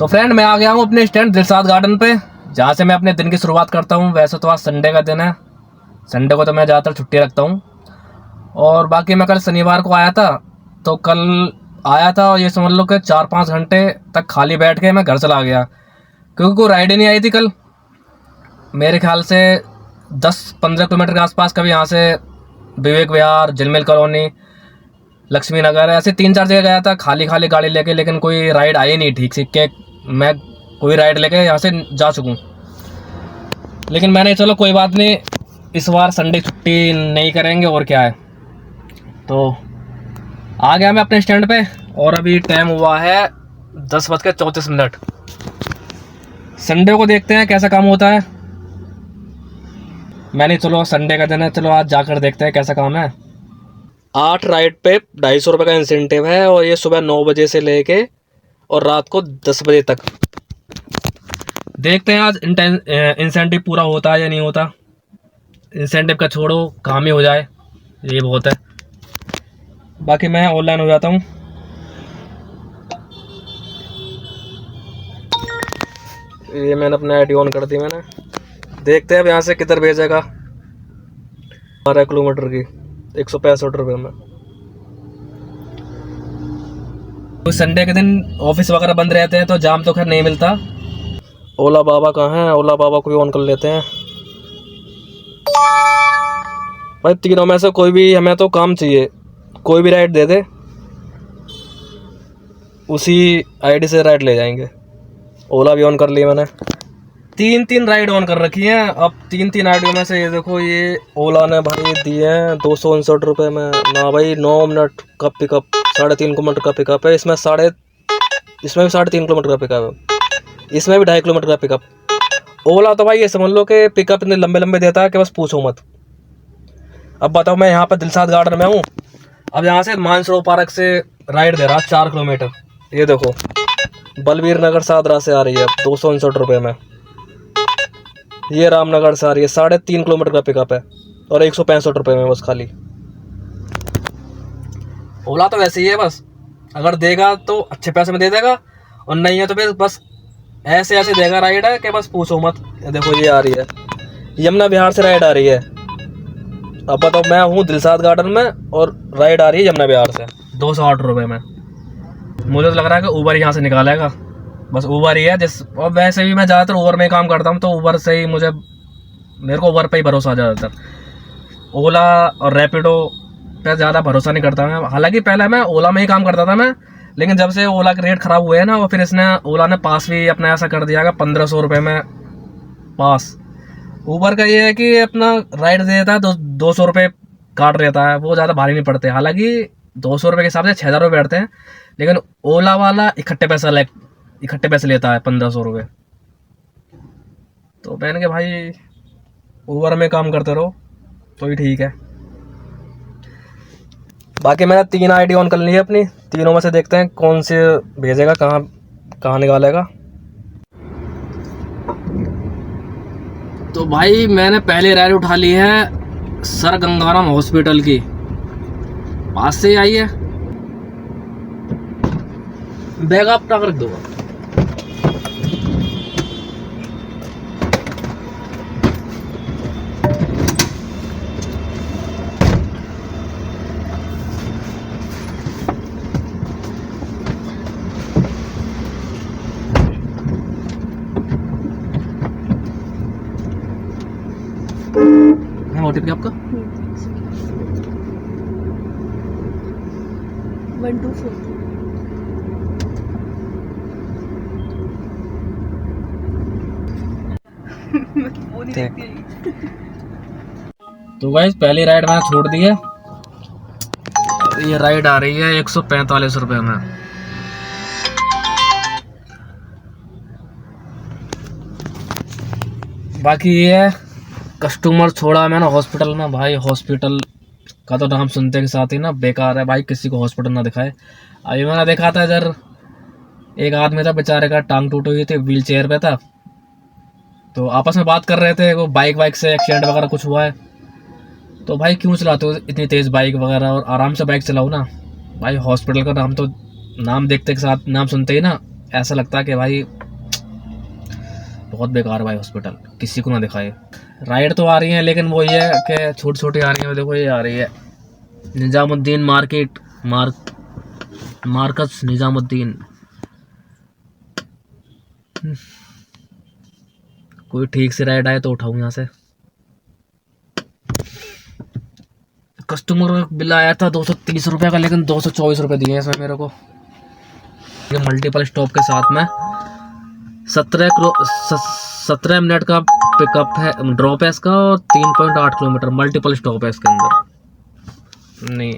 तो फ्रेंड मैं आ गया हूँ अपने स्टैंड दिलसाद गार्डन पे, जहाँ से मैं अपने दिन की शुरुआत करता हूँ। वैसे तो आज संडे का दिन है, संडे को तो मैं ज़्यादातर छुट्टी रखता हूँ। और बाकी मैं कल शनिवार को आया था, तो कल आया था और ये समझ लो कि 4-5 घंटे तक खाली बैठ के मैं घर चला गया, क्योंकि कोई राइड ही नहीं आई थी कल। मेरे ख्याल से 10-15 किलोमीटर के आसपास कभी यहाँ से विवेक विहार, झिलमिल कॉलोनी, लक्ष्मी नगर, ऐसे 3-4 जगह गया था खाली खाली गाड़ी लेके, लेकिन कोई राइड आई नहीं ठीक से कि मैं कोई राइड लेके यहाँ से जा सकूँ। लेकिन मैंने चलो कोई बात नहीं, इस बार संडे छुट्टी नहीं करेंगे और क्या है। तो आ गया मैं अपने स्टैंड पे और अभी टाइम हुआ है 10:34। संडे को देखते हैं कैसा काम होता है। मैंने चलो संडे का दिन है, चलो आज जाकर देखते हैं कैसा काम है। 8 राइड पे 250 रुपये का इंसेंटिव है और ये सुबह 9 बजे से लेके और रात को 10 बजे तक। देखते हैं आज इंसेंटिव पूरा होता है या नहीं होता। इंसेंटिव का छोड़ो, काम ही हो जाए ये बहुत है। बाकी मैं ऑनलाइन हो जाता हूँ। ये मैंने अपना आईडी ऑन कर दी मैंने। देखते हैं अब यहाँ से किधर भेजेगा। 12 किलोमीटर की 165 रुपये में। तो संडे के दिन ऑफिस वगैरह बंद रहते हैं तो जाम तो खैर नहीं मिलता। ओला बाबा कहाँ हैं? ओला बाबा को भी ऑन कर लेते हैं। भाई तीनों में से कोई भी, हमें तो काम चाहिए, कोई भी राइड दे दे, उसी आईडी से राइड ले जाएंगे। ओला भी ऑन कर ली मैंने। 3 राइड ऑन कर रखी हैं। अब 3 आईडियों में से ये देखो, ये ओला ने भाई दिए हैं 259 रुपये में ना भाई। 9 मिनट का पिकअप, 3.5 किलोमीटर का पिकअप है। इसमें भी 3.5 किलोमीटर का पिकअप है, इसमें भी 2.5 किलोमीटर का पिकअप। ओला तो भाई ये समझ लो कि पिकअप इतने लंबे लंबे देता है कि बस पूछो मत। अब बताओ, मैं यहाँ पर दिलसाद गार्डन में हूँ, अब यहाँ से मानसरोवर पार्क से राइड दे रहा 4 किलोमीटर। ये देखो बलबीर नगर सादरा से आ रही है 259 रुपये में। ये रामनगर से आ रही है 3.5 किलोमीटर का पिकअप है और 165 रुपये में बस खाली। ओला तो वैसे ही है, बस अगर देगा तो अच्छे पैसे में दे देगा और नहीं है तो फिर बस ऐसे ऐसे देगा राइड है कि बस पूछो मत। देखो ये आ रही है, यमुना विहार से राइड आ रही है। अब बताओ, मैं हूँ दिलसाद गार्डन में और राइड आ रही है यमुना विहार से 208 रुपये में। मुझे तो लग रहा है कि ऊबर यहाँ से निकालेगा, बस ऊबर ही है और वैसे भी मैं ज़्यादातर ऊबर में काम करता हूँ, तो ऊबर से ही मेरे को ऊबर पे ही भरोसा ज़्यादातर। ओला और रैपिडो पे ज़्यादा भरोसा नहीं करता मैं। हालांकि पहले मैं ओला में ही काम करता था मैं, लेकिन जब से ओला के रेट ख़राब हुए हैं ना, और फिर ओला ने पास भी अपना ऐसा कर दिया 1500 रुपये में पास। ऊबर का ये है कि अपना राइड दे देता है तो 200 रुपये काट देता है, वो ज़्यादा भारी नहीं पड़ते। हालांकि 200 रुपये के हिसाब से 6000 रुपये बैठते हैं, लेकिन ओला वाला इकट्ठे पैसे लेता है 1500 रुपये। तो मैंने कहा भाई ऊबर में काम करते रहो तो ही ठीक है। बाकी मैंने 3 आईडी ऑन कर ली है अपनी, तीनों में से देखते हैं कौन से भेजेगा, कहाँ निकालेगा। तो भाई मैंने पहले राइड उठा ली है सर गंगाराम हॉस्पिटल की, पास से ही आई है। बैग आप टाक रख दो। OTP आपका 124। तो गाइस पहली राइड मैंने छोड़ दी है, ये राइड आ रही है 145 रुपये में। बाकी ये है कस्टमर छोड़ा मैंने हॉस्पिटल में। भाई हॉस्पिटल का तो नाम सुनते के साथ ही ना बेकार है भाई, किसी को हॉस्पिटल ना दिखाए। अभी मैंने देखा था इधर एक आदमी था बेचारे का टांग टूटी हुई थी, व्हील चेयर पे था, तो आपस में बात कर रहे थे वो बाइक से एक्सीडेंट वगैरह कुछ हुआ है। तो भाई क्यों चलाते हो इतनी तेज़ बाइक वगैरह, और आराम से बाइक चलाओ ना भाई। हॉस्पिटल का नाम देखते के साथ, नाम सुनते ही ना ऐसा लगता है कि भाई बहुत बेकार भाई हॉस्पिटल, किसी को ना दिखाए। राइड तो आ रही है लेकिन वो ये है कि छोटी छोटी आ रही है। देखो ये आ रही है निजामुद्दीन मार्केट, मार्कस निजामुद्दीन। कोई ठीक से राइड आए तो उठाऊं यहाँ से। कस्टमर बिल आया था 230 रुपये का, लेकिन 224 रुपये दिए इसमें मेरे को। ये मल्टीपल स्टॉप के साथ में 17 मिनट का पिकअप है, ड्रॉप है इसका, और 3.8 किलोमीटर मल्टीपल स्टॉप है इसके अंदर। नहीं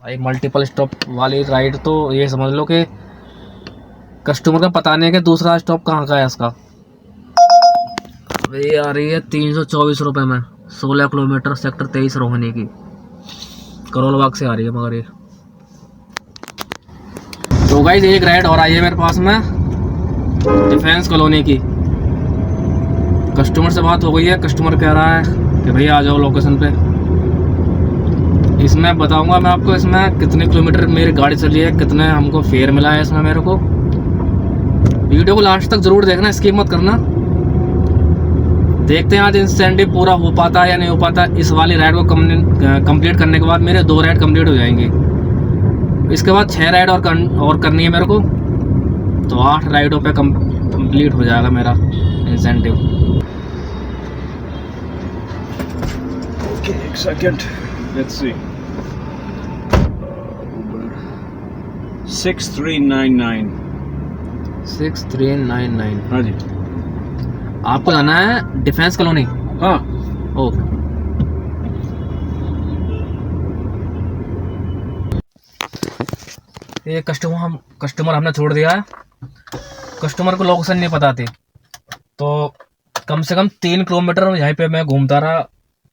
भाई मल्टीपल स्टॉप वाली राइड तो ये समझ लो कि कस्टमर का पता नहीं है कि दूसरा स्टॉप कहाँ का है इसका। ये आ रही है 324 रुपये में, 16 किलोमीटर, सेक्टर 23 रोहनी की, करोल बाग से आ रही है। मगर ये तो गाइस एक राइड और आई है मेरे पास में डिफेंस कॉलोनी की। कस्टमर से बात हो गई है, कस्टमर कह रहा है कि भैया आ जाओ लोकेशन पे। इसमें बताऊंगा मैं आपको इसमें कितने किलोमीटर मेरी गाड़ी चली है, कितने हमको फेयर मिला है इसमें मेरे को। वीडियो को लास्ट तक जरूर देखना, स्किप मत करना। देखते हैं आज इंसेंटिव पूरा हो पाता है या नहीं हो पाता। इस वाली राइड को कंप्लीट करने के बाद मेरे 2 राइड कंप्लीट हो जाएंगी। इसके बाद 6 राइड और करनी है मेरे को, तो 8 राइडों पे कंप्लीट हो जाएगा मेरा इंसेंटिव। Okay, एक सेकंड, लेट्स सी। 6399। 6399। हाँ जी, आपको जाना है डिफेंस कॉलोनी। हाँ ओके। ये कस्टमर हमने छोड़ दिया है। कस्टमर को लोकेशन नहीं पता थी, तो कम से कम 3 किलोमीटर यहीं पे मैं घूमता रहा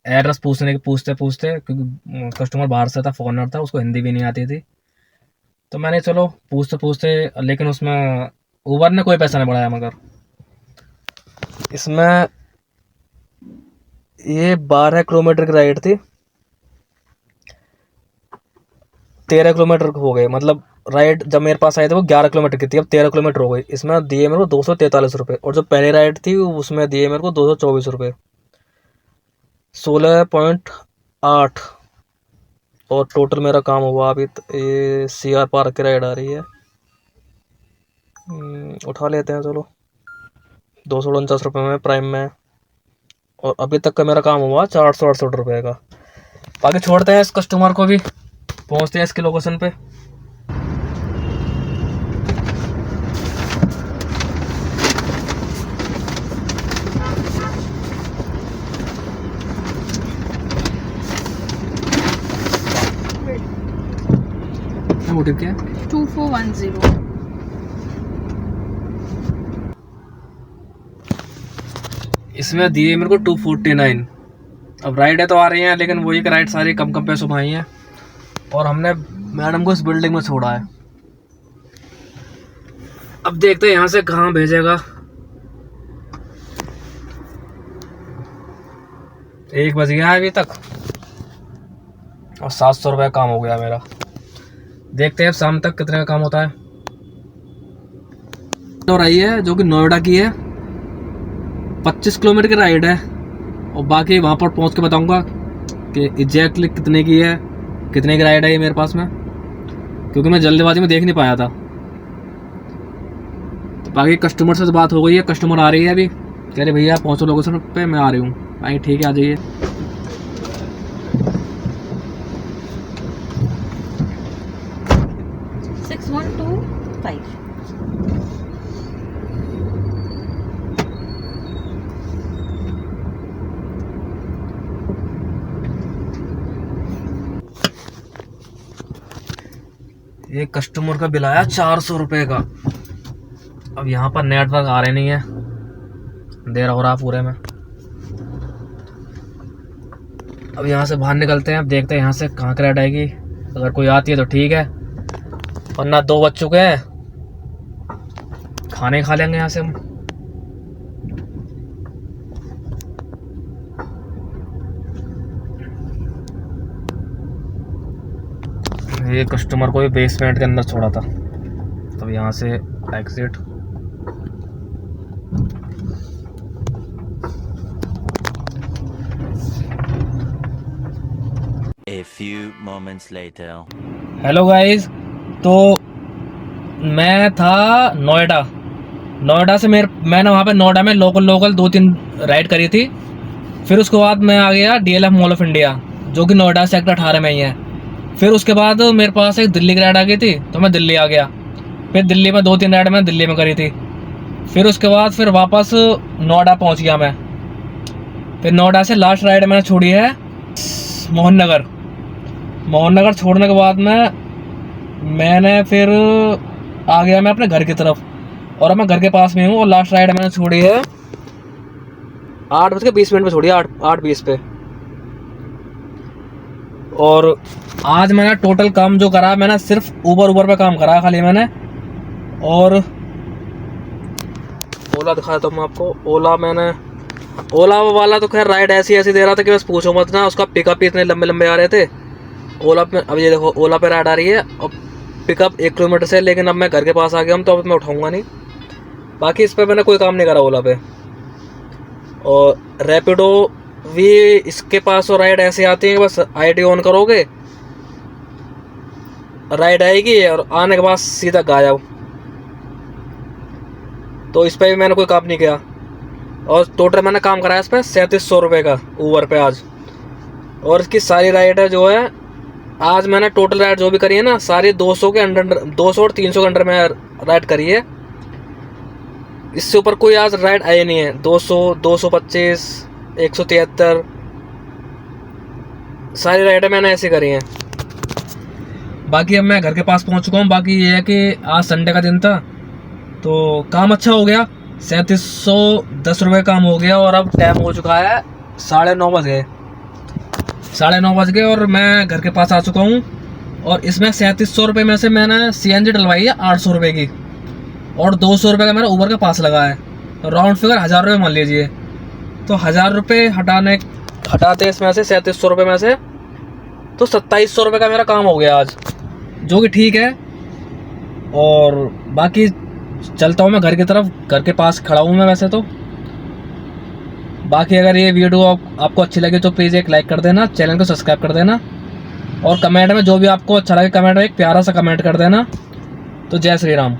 एड्रेस पूछते क्योंकि कस्टमर बाहर से था, फॉरेनर था, उसको हिंदी भी नहीं आती थी। तो मैंने चलो पूछते, लेकिन उसमें उबर ने कोई पैसा नहीं बढ़ाया। मगर इसमें ये 12 किलोमीटर की राइड थी, 13 किलोमीटर हो गए। मतलब राइड जब मेरे पास आई थी वो 11 किलोमीटर की थी, अब 13 किलोमीटर हो गई। इसमें दिए मेरे को 243 रुपये, और जो पहली राइड थी उसमें दिए मेरे को 224 रुपये, 16.8। और टोटल मेरा काम हुआ अभी ये CR पार्क की राइड आ रही है। उठा लेते हैं चलो, 249 रुपये में प्राइम में। और अभी तक का मेरा काम हुआ 468 रुपये का। बाकी छोड़ते हैं इस कस्टमर को भी, पहुंचते हैं इसके लोकेशन पे। मोटिव क्या है? 2410। इसमें दिए मेरे को 249। अब राइडें तो आ रही हैं, लेकिन वही राइड सारी कम पैसों में आई हैं, और हमने मैडम को इस बिल्डिंग में छोड़ा है। अब देखते हैं यहाँ से कहाँ भेजेगा। 1 बज गया है अभी तक, और 700 रुपये काम हो गया मेरा। देखते हैं अब शाम तक कितने का काम होता है। तो रही है जो कि नोएडा की है, 25 किलोमीटर की राइड है, और बाकी वहाँ पर पहुँच के बताऊँगा कि एग्जैक्टली कितने की है, कितने की राइड है ये मेरे पास में, क्योंकि मैं जल्दबाजी में देख नहीं पाया था। तो बाकी कस्टमर से तो बात हो गई है, कस्टमर आ रही है अभी, कह रहे भैया पहुँचो लोकेशन पे, मैं आ रही हूँ। भाई ठीक है, आ जाइए। ये कस्टमर का बिल आया 400 रुपये का। अब यहाँ पर नेटवर्क आ रहे नहीं है, देर हो रहा पूरे में। अब यहाँ से बाहर निकलते हैं, अब देखते हैं यहाँ से कहाँ की राइड आएगी। अगर कोई आती है तो ठीक है, वरना 2 बज चुके हैं, खाने खा लेंगे यहाँ से हम। ये कस्टमर को भी बेसमेंट के अंदर छोड़ा था, तब यहाँ से exit. few moments later. Hello guys, तो मैं था नोएडा से मैंने वहाँ पे नोएडा में लोकल 2-3 राइड करी थी। फिर उसके बाद मैं आ गया DLF मॉल ऑफ इंडिया, जो कि नोएडा सेक्टर 18 में ही है। फिर उसके बाद मेरे पास एक दिल्ली की राइड आ गई थी, तो मैं दिल्ली आ गया। फिर दिल्ली में 2-3 राइड मैंने दिल्ली में करी थी। फिर उसके बाद फिर वापस नोएडा पहुँच गया मैं। फिर नोएडा से लास्ट राइड मैंने छोड़ी है मोहन नगर छोड़ने के बाद मैंने फिर आ गया मैं अपने घर की तरफ, और अब मैं घर के पास में हूँ। और लास्ट राइड मैंने छोड़ी है 8:20 पे छोड़ी, 8:20 पे। और आज मैंने टोटल काम जो करा, मैंने सिर्फ ऊबर पे काम करा खाली मैंने। और ओला दिखाया तो मैं आपको, ओला वाला तो खैर राइड ऐसी दे रहा था कि बस पूछो मत ना। उसका पिकअप ही इतने लंबे आ रहे थे ओला पे। अब ये देखो, ओला पे राइड आ रही है और पिकअप 1 किलोमीटर से, लेकिन अब मैं घर के पास आ गया हूँ, तो अब मैं उठाऊंगा नहीं। बाकी इस पर मैंने कोई काम नहीं करा ओला पे। और रैपिडो भी इसके पास तो राइड ऐसे आती है कि बस ID ऑन करोगे, राइड आएगी और आने के बाद सीधा गायब। तो इस पर भी मैंने कोई काम नहीं किया। और टोटल मैंने काम कराया इस पर 3700 रुपये का ऊबर पे आज। और इसकी सारी राइड है जो है, आज मैंने टोटल राइड जो भी करी है ना, सारी 200 के अंडर, 200 और 300 के अंडर में राइड करी है। इससे ऊपर कोई आज राइड आई नहीं है। 200, 225, 173 सारी राइडें मैंने ऐसे करी हैं। बाकी अब मैं घर के पास पहुंच चुका हूँ। बाकी ये है कि आज संडे का दिन था, तो काम अच्छा हो गया। 3710 रुपये काम हो गया। और अब टाइम हो चुका है 9:30 बज गए। 9:30 बज गए और मैं घर के पास आ चुका हूँ। और इसमें 3700 रुपये में से मैंने CNG डलवाई है 800 रुपये की, और 200 रुपये का मेरा ऊबर का पास लगा है। तो राउंड फिगर 1000 रुपये मान लीजिए। तो 1000 रुपये हटाते इसमें से 3700 रुपये में से, तो 2700 रुपये का मेरा काम हो गया आज, जो कि ठीक है। और बाकी चलता हूँ मैं घर की तरफ, घर के पास खड़ा हूँ मैं वैसे तो। बाकी अगर ये वीडियो आपको अच्छी लगे तो प्लीज़ एक लाइक कर देना, चैनल को सब्सक्राइब कर देना, और कमेंट में जो भी आपको अच्छा लगे कमेंट में एक प्यारा सा कमेंट कर देना। तो जय श्री राम।